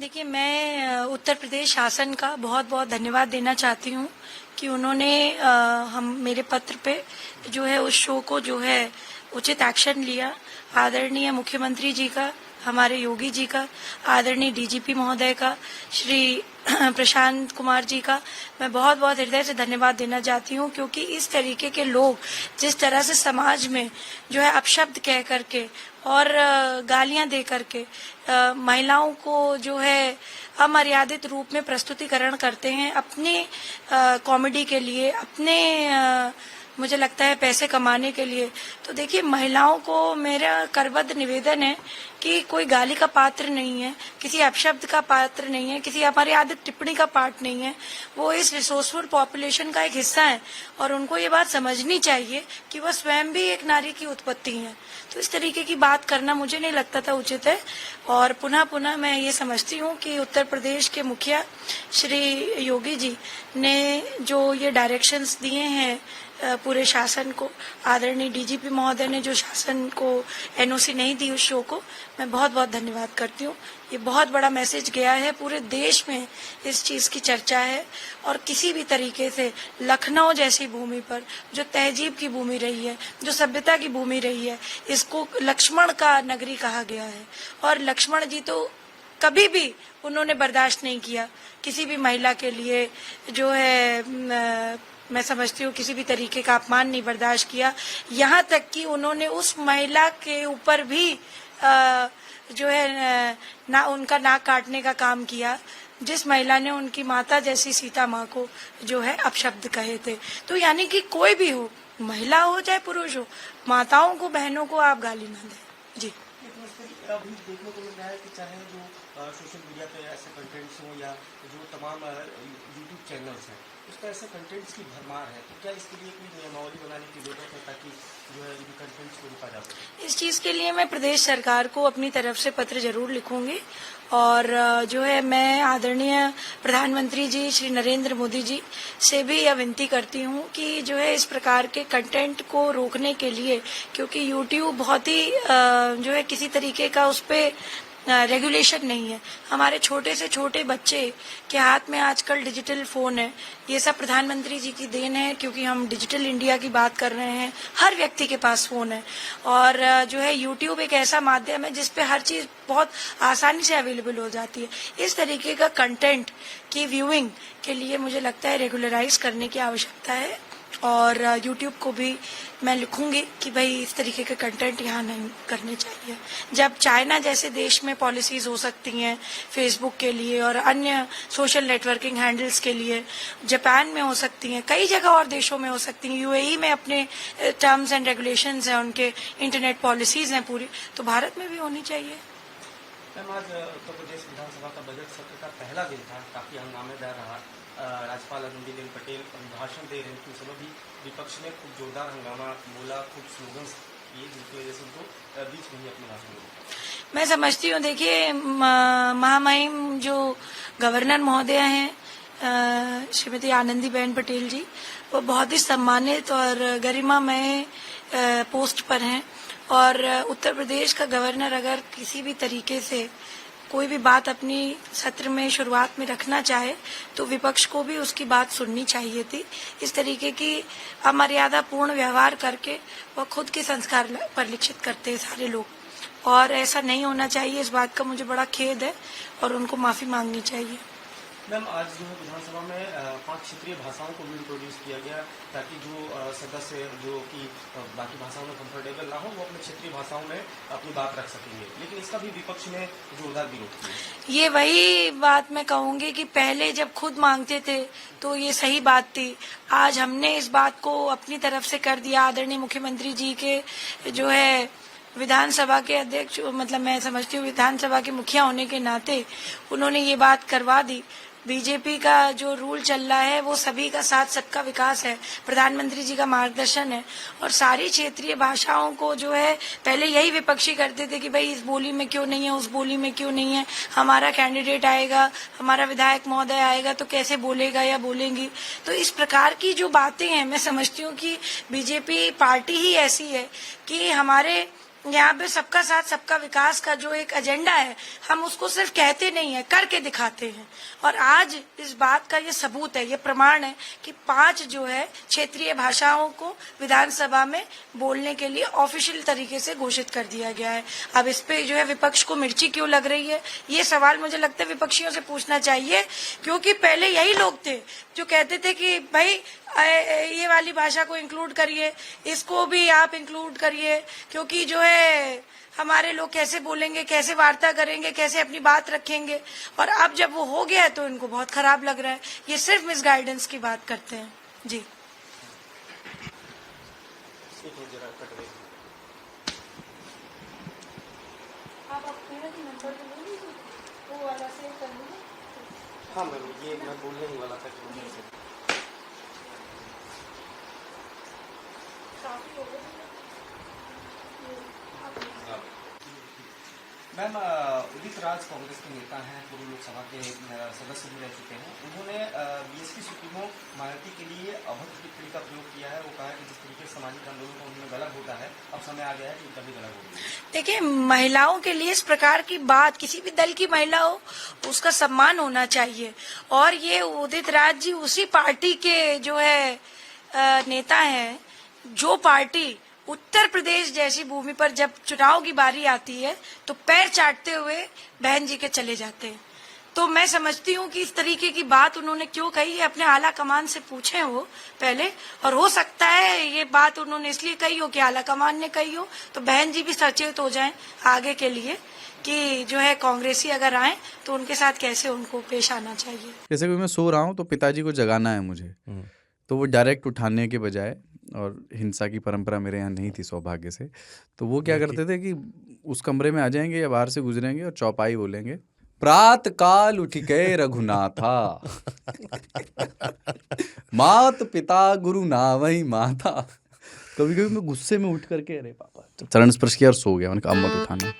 देखिए, मैं उत्तर प्रदेश शासन का बहुत बहुत धन्यवाद देना चाहती हूँ कि उन्होंने हम मेरे पत्र पे जो है उस शो को जो है उचित एक्शन लिया। आदरणीय मुख्यमंत्री जी का, हमारे योगी जी का, आदरणीय डीजीपी महोदय का, श्री प्रशांत कुमार जी का मैं बहुत बहुत हृदय से धन्यवाद देना चाहती हूँ, क्योंकि इस तरीके के लोग जिस तरह से समाज में जो है अपशब्द कह करके और गालियां दे करके महिलाओं को जो है अमर्यादित रूप में प्रस्तुतिकरण करते हैं अपने कॉमेडी के लिए, अपने मुझे लगता है पैसे कमाने के लिए। तो देखिए, महिलाओं को मेरा करबद्ध निवेदन है कि कोई गाली का पात्र नहीं है, किसी अपशब्द का पात्र नहीं है, किसी अमर्यादित टिप्पणी का पार्ट नहीं है। वो इस रिसोर्सफुल पॉपुलेशन का एक हिस्सा है और उनको ये बात समझनी चाहिए कि वह स्वयं भी एक नारी की उत्पत्ति है। तो इस तरीके की बात करना मुझे नहीं लगता था उचित है। और पुनः पुनः मैं ये समझती हूँ कि उत्तर प्रदेश के मुखिया श्री योगी जी ने जो ये डायरेक्शंस दिए हैं पूरे शासन को, आदरणीय डीजीपी महोदय ने जो शासन को एनओसी नहीं दी उस शो को, मैं बहुत बहुत धन्यवाद करती हूँ। ये बहुत बड़ा मैसेज गया है, पूरे देश में इस चीज की चर्चा है। और किसी भी तरीके से लखनऊ जैसी भूमि पर जो तहजीब की भूमि रही है, जो सभ्यता की भूमि रही है, इसको लक्ष्मण का नगरी कहा गया है। और लक्ष्मण जी तो कभी भी उन्होंने बर्दाश्त नहीं किया किसी भी महिला के लिए जो है मैं समझती हूँ किसी भी तरीके का अपमान नहीं बर्दाश्त किया। यहाँ तक कि उन्होंने उस महिला के ऊपर भी जो है ना उनका नाक काटने का काम किया जिस महिला ने उनकी माता जैसी सीता माँ को जो है अपशब्द कहे थे। तो यानी कि कोई भी हो, महिला हो चाहे पुरुष हो, माताओं को, बहनों को आप गाली ना दें। जी। अभी देखने को मिल रहा है कि चाहे जो सोशल मीडिया पे ऐसे कंटेंट्स हो या जो तमाम यूट्यूब चैनल्स हैं, उस पर ऐसे कंटेंट्स की भरमार है, तो क्या इसके लिए कोई नियमावली बनाने की जरूरत है ताकि जो है इन कंटेंट्स को रोका जा सके? इस चीज के लिए मैं प्रदेश सरकार को अपनी तरफ से पत्र जरूर लिखूंगी और जो है मैं आदरणीय प्रधानमंत्री जी श्री नरेंद्र मोदी जी से भी यह विनती करती हूँ कि जो है इस प्रकार के कंटेंट को रोकने के लिए, क्योंकि यूट्यूब बहुत ही जो है किसी तरीके का उस पे रेगुलेशन नहीं है। हमारे छोटे से छोटे बच्चे के हाथ में आजकल डिजिटल फोन है। ये सब प्रधानमंत्री जी की देन है, क्योंकि हम डिजिटल इंडिया की बात कर रहे हैं। हर व्यक्ति के पास फोन है और जो है यूट्यूब एक ऐसा माध्यम है जिसपे हर चीज बहुत आसानी से अवेलेबल हो जाती है। इस तरीके का कंटेंट की व्यूइंग के लिए मुझे लगता है रेगुलराइज करने की आवश्यकता है और यूट्यूब को भी मैं लिखूंगी कि भाई इस तरीके के कंटेंट यहाँ नहीं करने चाहिए। जब चाइना जैसे देश में पॉलिसीज हो सकती हैं फेसबुक के लिए और अन्य सोशल नेटवर्किंग हैंडल्स के लिए, जापान में हो सकती हैं, कई जगह और देशों में हो सकती हैं, यूएई में अपने टर्म्स एंड रेगुलेशंस हैं, उनके इंटरनेट पॉलिसीज हैं पूरी, तो भारत में भी होनी चाहिए। मैम, आज उत्तर प्रदेश विधानसभा का बजट सत्र का पहला दिन था, काफी हंगामेदार रहा। राज्यपाल आनंदीबेन पटेल भाषण दे रहे थे, उस समय भी विपक्ष ने खूब जोरदार हंगामा बोला, खूब स्लोगन्स किए, जिसकी वजह से उनको बीच में ही अपनी भाषण दिया। मैं समझती हूँ, देखिए महामहिम जो गवर्नर महोदय हैं श्रीमती आनंदीबेन पटेल जी, वो बहुत ही सम्मानित और गरिमामय पोस्ट पर हैं और उत्तर प्रदेश का गवर्नर अगर किसी भी तरीके से कोई भी बात अपनी सत्र में शुरुआत में रखना चाहे तो विपक्ष को भी उसकी बात सुननी चाहिए थी। इस तरीके की अमर्यादापूर्ण व्यवहार करके वह खुद के संस्कार परिलक्षित करते हैं सारे लोग और ऐसा नहीं होना चाहिए। इस बात का मुझे बड़ा खेद है और उनको माफी मांगनी चाहिए। मैम, आज जो है विधानसभा में 5 क्षेत्रीय भाषाओं को भी इंट्रोड्यूस किया गया ताकि जो सदस्य जो कि बाकी भाषाओं में कंफर्टेबल ना हो वो अपने क्षेत्रीय भाषाओं में अपनी बात रख सकेंगे, लेकिन इसका भी विपक्ष ने जोरदार विरोध किया। ये वही बात मैं कहूंगी कि पहले जब खुद मांगते थे तो ये सही बात थी। आज हमने इस बात को अपनी तरफ से कर दिया। आदरणीय मुख्यमंत्री जी के जो है विधानसभा के अध्यक्ष, मतलब मैं समझती हूँ विधानसभा के मुखिया होने के नाते उन्होंने ये बात करवा दी। बीजेपी का जो रूल चल रहा है वो सभी का साथ सबका विकास है, प्रधानमंत्री जी का मार्गदर्शन है और सारी क्षेत्रीय भाषाओं को जो है पहले यही विपक्षी करते थे कि भाई इस बोली में क्यों नहीं है, उस बोली में क्यों नहीं है, हमारा कैंडिडेट आएगा, हमारा विधायक महोदय आएगा तो कैसे बोलेगा या बोलेंगी। तो इस प्रकार की जो बातें हैं, मैं समझती हूँ कि बीजेपी पार्टी ही ऐसी है कि हमारे यहाँ पे सबका साथ सबका विकास का जो एक एजेंडा है, हम उसको सिर्फ कहते नहीं है, करके दिखाते हैं। और आज इस बात का ये सबूत है, ये प्रमाण है कि 5 जो है क्षेत्रीय भाषाओं को विधानसभा में बोलने के लिए ऑफिशियल तरीके से घोषित कर दिया गया है। अब इस पे जो है विपक्ष को मिर्ची क्यों लग रही है, ये सवाल मुझे लगता है विपक्षियों से पूछना चाहिए, क्योंकि पहले यही लोग थे जो कहते थे कि भाई ये वाली भाषा को इंक्लूड करिए, इसको भी आप इंक्लूड करिए, क्योंकि जो है हमारे लोग कैसे बोलेंगे, कैसे वार्ता करेंगे, कैसे अपनी बात रखेंगे। और अब जब वो हो गया है तो इनको बहुत खराब लग रहा है। ये सिर्फ मिसगाइडेंस की बात करते हैं जी। आप अपना नंबर तो ले लीजिए, वो वाला सेव कर लीजिए। हाँ मैम, ये मैं बोलने ही वाला था कि मैम उदित राज कांग्रेस के नेता हैं, पूर्व लोकसभा के सदस्य भी रह चुके हैं। उन्होंने बीएसपी सुप्रीमो मायावती के लिए अभद्र टिप्पणी का प्रयोग किया है। वो कहा है कि जिस तरीके से सामाजिक आंदोलन का उन्होंने गलत होता है, अब समय आ गया है कि उनका भी गलत होगा। देखिए, महिलाओं के लिए इस प्रकार की बात, किसी भी दल की महिला हो उसका सम्मान होना चाहिए। और ये उदित राज जी उसी पार्टी के जो है नेता हैं, जो पार्टी उत्तर प्रदेश जैसी भूमि पर जब चुनाव की बारी आती है तो पैर चाटते हुए बहन जी के चले जाते हैं। तो मैं समझती हूँ कि इस तरीके की बात उन्होंने क्यों कही है, अपने आला कमान से पूछें वो पहले। और हो सकता है ये बात उन्होंने इसलिए कही हो कि आला कमान ने कही हो, तो बहन जी भी सचेत हो जाएं आगे के लिए कि जो है कांग्रेसी अगर आए तो उनके साथ कैसे उनको पेश आना चाहिए। जैसे कि मैं सो रहा हूँ तो पिताजी को जगाना है मुझे, तो वो डायरेक्ट उठाने के बजाय, और हिंसा की परंपरा मेरे यहाँ नहीं थी सौभाग्य से, तो वो क्या करते थे कि उस कमरे में आ जाएंगे या बाहर से गुजरेंगे और चौपाई बोलेंगे, प्रात काल उठिके रघुनाथा मात पिता गुरु नावहि माता। कभी कभी मैं गुस्से में उठ करके अरे पापा, चरण स्पर्श किया और सो गया। मैंने कहा अब मत उठाना।